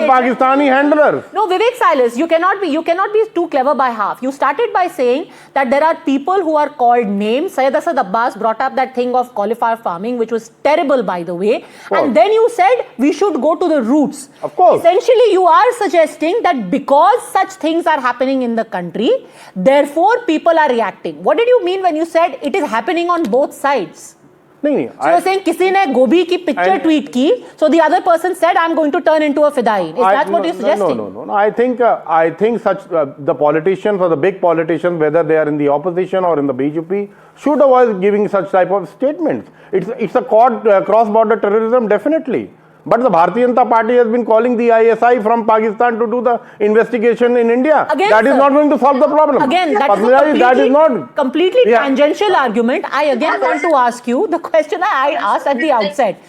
Pakistani handlers. No, Vivek Silas, you cannot be too clever by half. You started by saying that there are people who are called names. Syed Asad Abbas brought up that thing of cauliflower farming, which was terrible, by the way. And then you said we should go to the roots. Of course. Essentially, you are suggesting that because such things are happening in the country, therefore people are reacting. What did you mean when you said it is happening on both sides? So you're saying किसी ने गोभी की picture tweet की, so the other person said I'm going to turn into a fidain. Is that what you're suggesting? No. I think such the politicians or the big politicians, whether they are in the opposition or in the BJP, should avoid giving such type of statements. It's a cross-border terrorism, definitely. But the Bharatiya Janata Party has been calling the ISI from Pakistan to do the investigation in India. Again, that is not going to solve the problem. Again, that is a completely tangential argument. I again want to ask you the question I asked at the outset.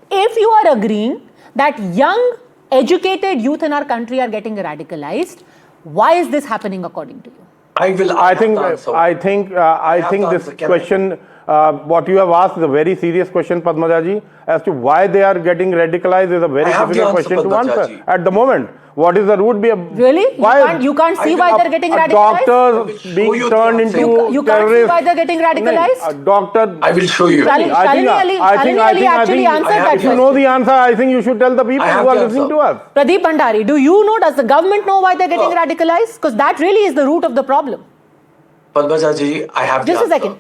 If you are agreeing that young, educated youth in our country are getting radicalized, why is this happening according to you? I think this question, what you have asked is a very serious question, Padmaja ji, as to why they are getting radicalized is a very difficult question to answer at the moment. What is the root? Really? You can't see why they're getting radicalized? Doctors being turned into you can't see why they're getting radicalized? Doctor, I will show you. Shalini Ali actually answered that question. If you know the answer, I think you should tell the people who are listening to us. Pradeep Bhandari, do you know, does the government know why they're getting radicalized? Because that really is the root of the problem. Padmaja ji, I have just a second.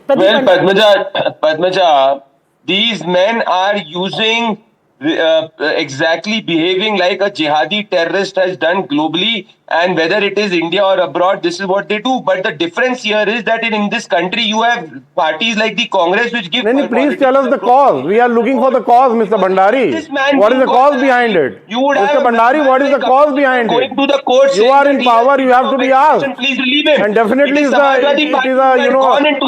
Padmaja, these men are using exactly behaving like a jihadi terrorist has done globally and whether it is India or abroad, this is what they do. But the difference here is that in this country, you have parties like the Congress which give. No, please tell us the cause. We are looking for the cause, Mr. Bhandari. What is the cause behind it? You would Mr. have Bhandari, what is the cause behind going it? to the court. You are in power, you have to be asked. Please relieve him. And definitely it is a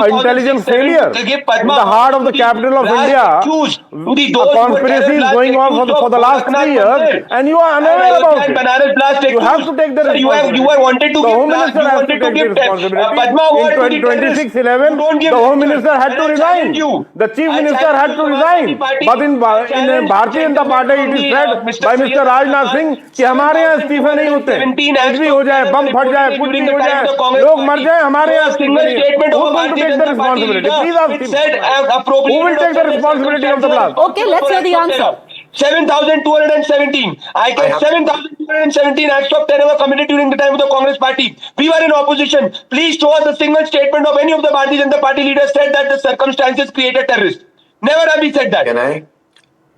intelligent failure. In the heart of the capital of India, a conspiracy is going on for the last 3 years, and you are unaware about it. You have to take the responsibility. You are wanted to the give Home Minister has to take the responsibility. Padma Award to the In 2611, the Home Minister had to resign. The Chief Minister had to resign. But in Bharatiya Janata Party, it is said by Mr. Rajnath Singh कि हमारे यहाँ इस्तीफे नहीं होते, कुछ भी हो जाए, बम फट जाए, कुछ भी हो जाए, लोग मर जाए, हमारे यहाँ इस्तीफे नहीं है. Who's going to take the responsibility? Please ask him. Who will take the responsibility of the blast? Okay, let's hear the answer. 7,217. I get 7,217 acts of terror were committed during the time of the Congress party. We were in opposition. Please show us a single statement of any of the Bharatiya Janata Party leaders said that the circumstances created terrorists. Never have we said that. Can I?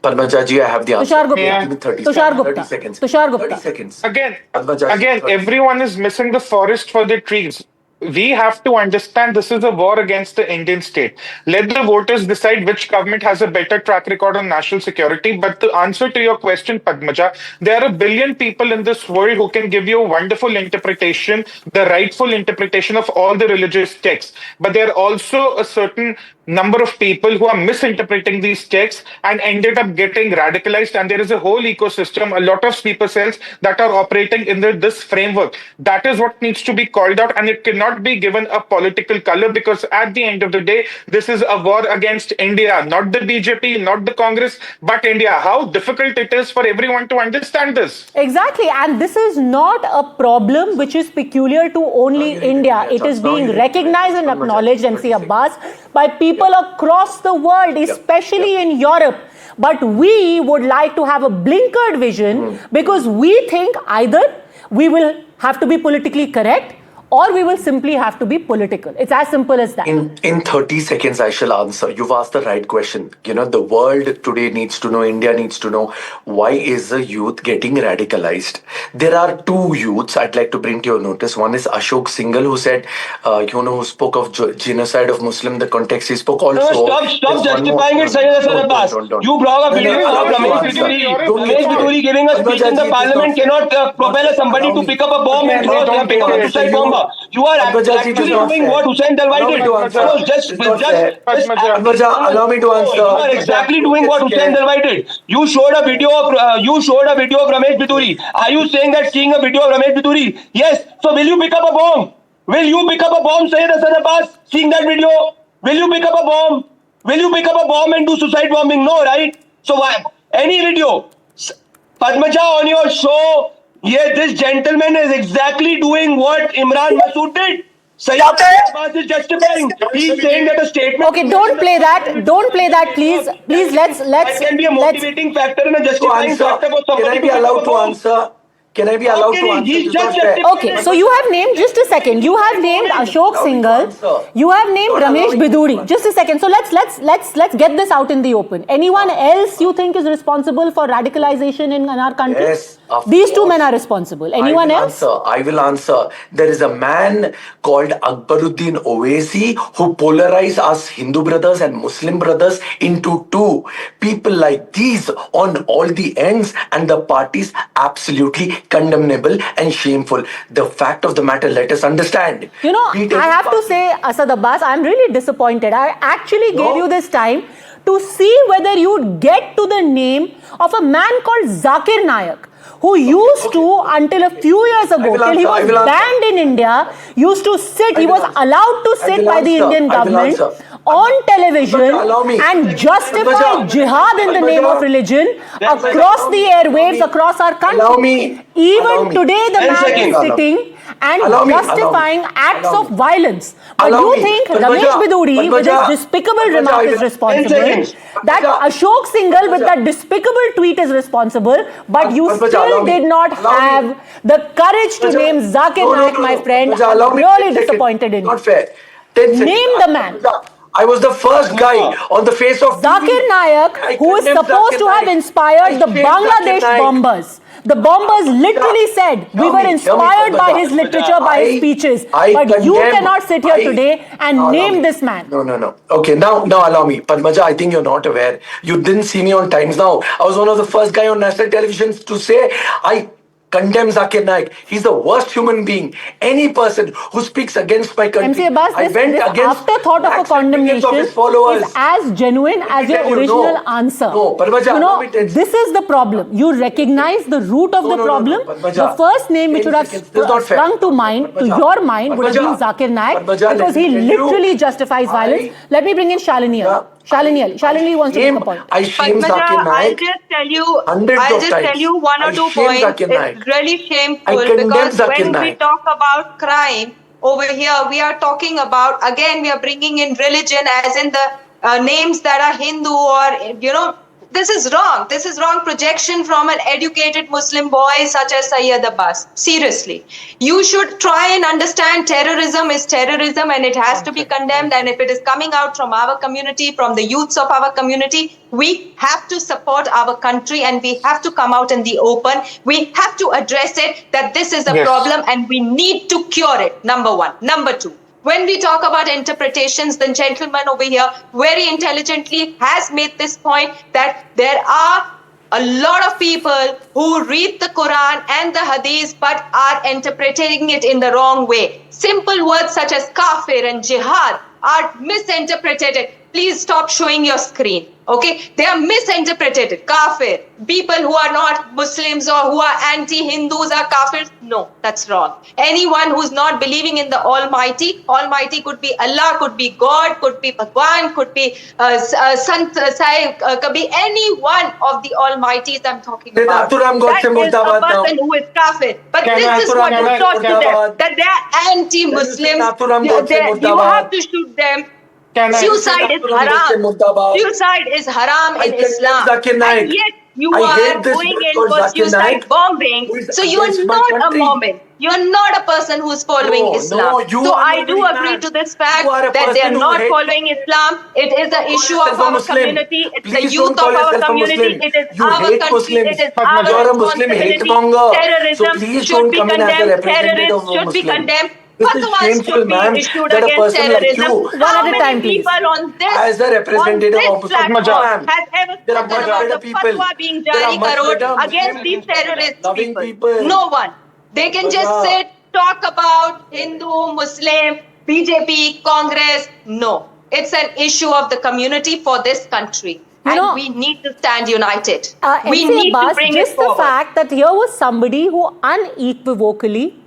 Padmaja ji, I have the answer. Tushar Gupta. Yeah. Give me 30 Tushar seconds. Gupta. 30 seconds. Tushar Gupta. 30 seconds. Again, Padmaja ji, 30 everyone is missing the forest for the trees. We have to understand this is a war against the Indian state. Let the voters decide which government has a better track record on national security. But the answer to your question, Padmaja, there are a billion people in this world who can give you a wonderful interpretation, the rightful interpretation of all the religious texts. But there are also a certain number of people who are misinterpreting these texts and ended up getting radicalized, and there is a whole ecosystem, a lot of sleeper cells that are operating in this framework. That is what needs to be called out, and it cannot be given a political color, because at the end of the day, this is a war against India, not the BJP, not the Congress, but India. How difficult it is for everyone to understand this. Exactly, and this is not a problem which is peculiar to only India. It is being recognized and acknowledged, MC Abbas, by people across the world, especially in Europe. But we would like to have a blinkered vision because we think either we will have to be politically correct or we will simply have to be political. It's as simple as that. In 30 seconds, I shall answer. You've asked the right question. You know, the world today needs to know, India needs to know, why is the youth getting radicalized? There are two youths I'd like to bring to your notice. One is Ashok Singhal, who said, who spoke of genocide of Muslim, the context he spoke also. No, stop justifying it, Sayyid Hasan Abbas. You brought a video of Ramesh Biduri giving a speech in the parliament cannot propel somebody to pick up a bomb and pick up a suicide bomber. You are actually doing what Hussain Dalwai did. Allow me to answer. You are exactly doing what Hussain Dalwai did. You showed a video of Ramesh Biduri. Are you saying that seeing a video of Ramesh Biduri? Yes. So will you pick up a bomb? Will you pick up a bomb, Sayyid Hasan Abbas? Seeing that video? Will you pick up a bomb? Will you pick up a bomb and do suicide bombing? No, right? So why? Any video. Padmaja, on your show, yeah, this gentleman is exactly doing what Imran Masood did. Sayyid Abbas is justifying. He's saying that a statement. Okay, don't play that. Don't play that, please. Please, let's. That can be a motivating factor and a justifying factor for somebody. Can I be allowed to answer? Can I be allowed to answer? He's just Okay, so you have named, just a second, you have named Ashok Singhal, you have named Ramesh Biduri. Just a second, so let's get this out in the open. Anyone else you think is responsible for radicalization in our country? Yes, these two men are responsible. Anyone else? I will answer. There is a man called Akbaruddin Owaisi who polarized us Hindu brothers and Muslim brothers into two. People like these on all the ends, and the parties absolutely condemnable and shameful. The fact of the matter, let us understand. You know, I have to say, Asad Abbas, I'm really disappointed. I actually gave you this time to see whether you'd get to the name of a man called Zakir Naik, who used to, until a few years ago, till he was banned in India, used to sit, he was allowed to sit by the Indian government on television and justify jihad in the name of religion across the airwaves, across our country. Even today, the man is sitting and justifying acts of violence. But you think Ramesh Biduri, with his despicable remark, is responsible, that Ashok Singhal, with that despicable tweet, is responsible, but you still did not have the courage to name Zakir Naik, my friend. I'm really disappointed in you. Not fair. Name the man. I was the first guy on the face of Zakir Naik, who is supposed to have inspired the Bangladesh bombers. The bombers literally said we were inspired by his literature, by his speeches. But you cannot sit here today and name this man. No. Okay, now allow me. Padmaja, I think you're not aware. You didn't see me on Times Now. I was one of the first guy on national television to say I condemn Zakir Naik. He's the worst human being. Any person who speaks against my country. MC Abbas, this afterthought of a condemnation is as genuine as your original answer. No, Padmaja, this is the problem. You recognize the root of the problem. The first name which would have sprung to your mind would have been Zakir Naik, because he literally justifies violence. Let me bring in Shalini Ali. Shalini wants to make a point. I shame Zakir Naik. I'll just tell you one or two points. It's really shameful because when we talk about crime over here, we are talking about, again, we are bringing in religion as in the names that are Hindu or, this is wrong. This is wrong projection from an educated Muslim boy such as Syed Abbas. Seriously. You should try and understand terrorism is terrorism and it has to be condemned. And if it is coming out from our community, from the youths of our community, we have to support our country and we have to come out in the open. We have to address it that this is a problem and we need to cure it. Number one. Number two. When we talk about interpretations, the gentleman over here very intelligently has made this point that there are a lot of people who read the Quran and the Hadith but are interpreting it in the wrong way. Simple words such as kafir and jihad are misinterpreted. Please stop showing your screen. Okay, they are misinterpreted. Kafir, people who are not Muslims or who are anti-Hindus are kafirs. No, that's wrong. Anyone who's not believing in the Almighty could be Allah, could be God, could be Bhagwan, could be Sant Sai, could be any one of the Almighties I'm talking about. That is a person who is kafir. But this is what you taught to them, that they are anti-Muslims. You have to shoot them. Suicide is haram. Suicide is haram in Islam. And yet you are going in for suicide bombing. So you are not a Mormon. You are not a person who is following Islam. So I do agree to this fact that they are not following Islam. It is an issue of our community. It's the youth of our community. It is our country. It is our responsibility. Terrorism should be condemned. Terrorists should be condemned. Fatwas should be issued against terrorism. How many people on this platform has ever spoken about the fatwa being jari karod against these terrorist people? No one. They can just sit, talk about Hindu, Muslim, BJP, Congress. No. It's an issue of the community for this country. And we need to stand united. We need to bring it forward. Just the fact that here was somebody who unequivocally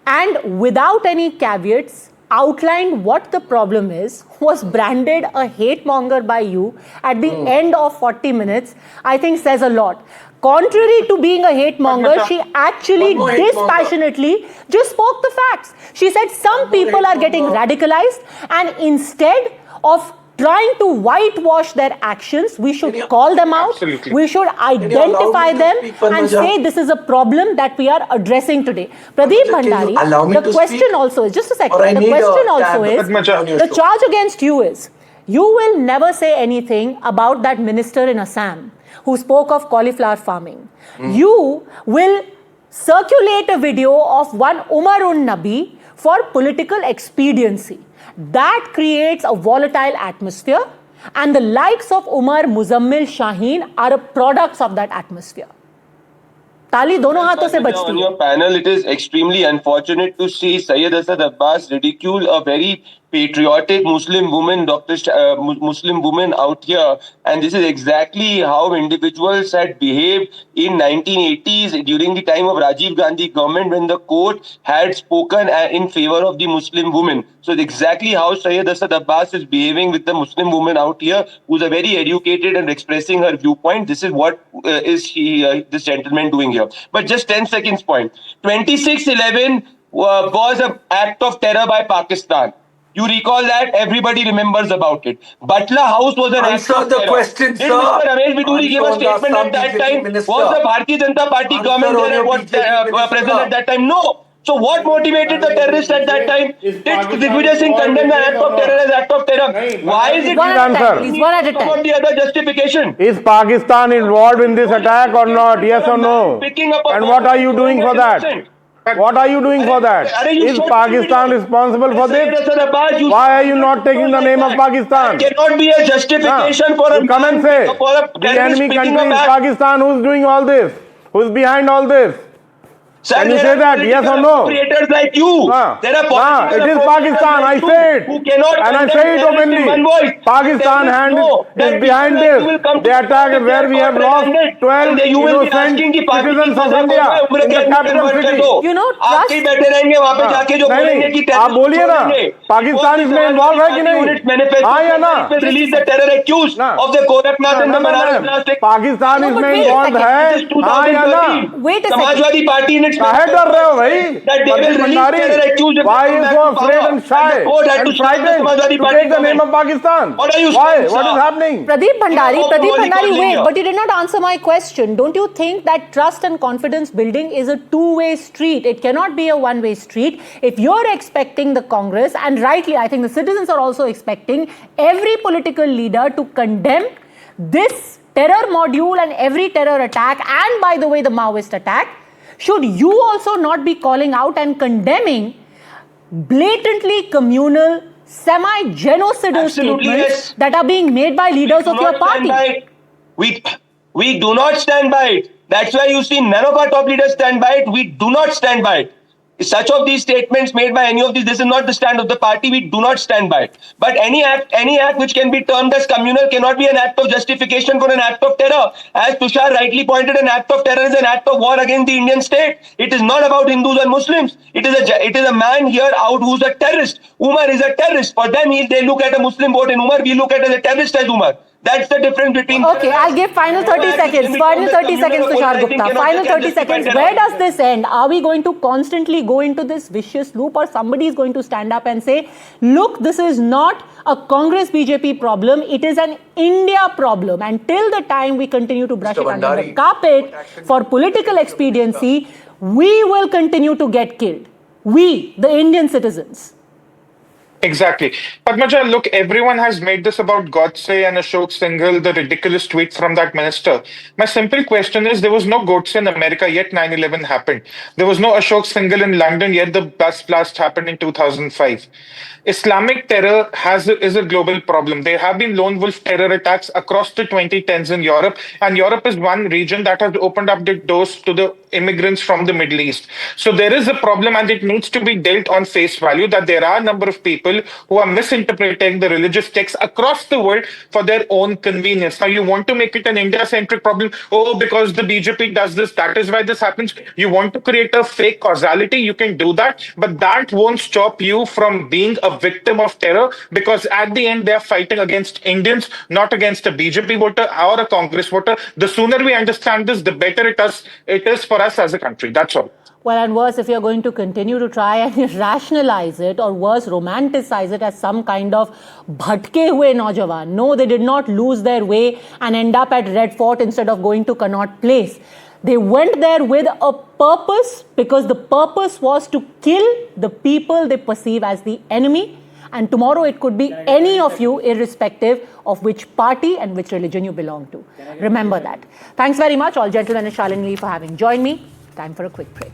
and without any caveats outlined what the problem is, was branded a hate monger by you at the end of 40 minutes, I think says a lot. Contrary to being a hate monger, she actually dispassionately just spoke the facts. She said some people are getting radicalized, and instead of trying to whitewash their actions, we should call them out. We should identify them and say this is a problem that we are addressing today. Pradeep Bhandari, the question also is, just a second, the question also is, the charge against you is, you will never say anything about that minister in Assam who spoke of cauliflower farming. You will circulate a video of one Umarun Nabi for political expediency. That creates a volatile atmosphere, and the likes of Umar Muzammil Shaheen are products of that atmosphere. ताली दोनों हाथों से बजती है. On your panel, it is extremely unfortunate to see Syed Asad Abbas ridicule a very patriotic Muslim woman, Muslim woman out here, and this is exactly how individuals had behaved in 1980s during the time of Rajiv Gandhi government when the court had spoken in favor of the Muslim woman. So it's exactly how Syed Asad Abbas is behaving with the Muslim woman out here, who's a very educated and expressing her viewpoint. This is what this gentleman doing here. But just 10 seconds point. 26/11 was an act of terror by Pakistan. You recall that? Everybody remembers about it. Butler House was an act of terror. Question, Did Mr. Ramesh Biduri give a statement at that time? Was the Bharatiya Janata Party government there and was present at that time? No. So what motivated the terrorists at that time? Did Digvijay Singh condemn the act of terror as act of terror? Why is it One at a time, answer. please. One at a about time. the other justification? Is Pakistan involved in this attack or not? Yes or no? Picking up a And what are you doing for that? What are you doing for that? Is Pakistan responsible for this? Why are you not taking the name of Pakistan? Cannot be a justification for a You come and say the enemy country is Pakistan. Who's doing all this? Who's behind all this? Can you say that? Yes or no? Creators like you. There are it is Pakistan. I say it. who cannot And I condemn say it terrorists in openly. one voice. Pakistan hand is behind this. They attack where we have lost 12 innocent citizens of India in the capital city. You know, आप ही trust. बैठे रहेंगे वहाँ पे जाके जो बोलेंगे कि नहीं, आप बोलिए ना, पाकिस्तान इसमें इन्वॉल्व है कि नहीं? हाँ या ना? Release the terror accused of the Gorakhnath and the Banaras blast. Pakistan No, but इसमें wait a इन्वॉल्व second. है? हाँ या ना? Wait a second. Samajwadi Party ने काहे डर रहे हो भाई? That they will release Bhandari, terror accused if why they are come you so back to afraid power? and shy And the court had to and stop the frightened Samajwadi to Party take the name government. of Pakistan? What are you Why? saying, What sir? is happening? Pradeep Bhandari, calling wait, here. but you did not answer my question. Don't you think that trust and confidence building is a two-way street? It cannot be a one-way street. If you're expecting the Congress, and rightly, I think the citizens are also expecting every political leader to condemn this terror module and every terror attack, and by the way, the Maoist attack, should you also not be calling out and condemning blatantly communal, semi-genocidal Absolutely, statements yes. that are being made by leaders of your party? We do not stand by it. That's why you see none of our top leaders stand by it. We do not stand by it. Such of these statements made by any of these, this is not the stand of the party. We do not stand by it. But any act which can be termed as communal cannot be an act of justification for an act of terror. As Tushar rightly pointed, an act of terror is an act of war against the Indian state. It is not about Hindus and Muslims. It is a man here out who's a terrorist. Umar is a terrorist. For them, they look at a Muslim vote in Umar. We look at as a terrorist as Umar. That's the difference between... Okay, I'll give final 30 seconds. Final 30 seconds, Tushar Gupta. Final 30 seconds. Where does this end? Are we going to constantly go into this vicious loop, or somebody is going to stand up and say, look, this is not a Congress-BJP problem, it is an India problem. And till the time we continue to brush it under the carpet for political expediency, we will continue to get killed. We, the Indian citizens. Exactly. Padmaja, look, everyone has made this about Godse and Ashok Singhal, the ridiculous tweet from that minister. My simple question is, there was no Godse in America, yet 9/11 happened. There was no Ashok Singhal in London, yet the bus blast happened in 2005. Islamic terror is a global problem. There have been lone wolf terror attacks across the 2010s in Europe, and Europe is one region that has opened up the doors to the immigrants from the Middle East. So there is a problem, and it needs to be dealt on face value, that there are a number of people who are misinterpreting the religious texts across the world for their own convenience. Now, you want to make it an India-centric problem. Oh, because the BJP does this, that is why this happens. You want to create a fake causality, you can do that, but that won't stop you from being a victim of terror, because at the end, they are fighting against Indians, not against a BJP voter or a Congress voter. The sooner we understand this, the better it is for us as a country. That's all. Well, and worse, if you're going to continue to try and rationalize it, or worse, romanticize it as some kind of bhatke hue naujawan. No, they did not lose their way and end up at Red Fort instead of going to Connaught Place. They went there with a purpose, because the purpose was to kill the people they perceive as the enemy. And tomorrow it could be any of you, irrespective of which party and which religion you belong to. Remember that. Thanks very much, all gentlemen and Shalini, for having joined me. Time for a quick break.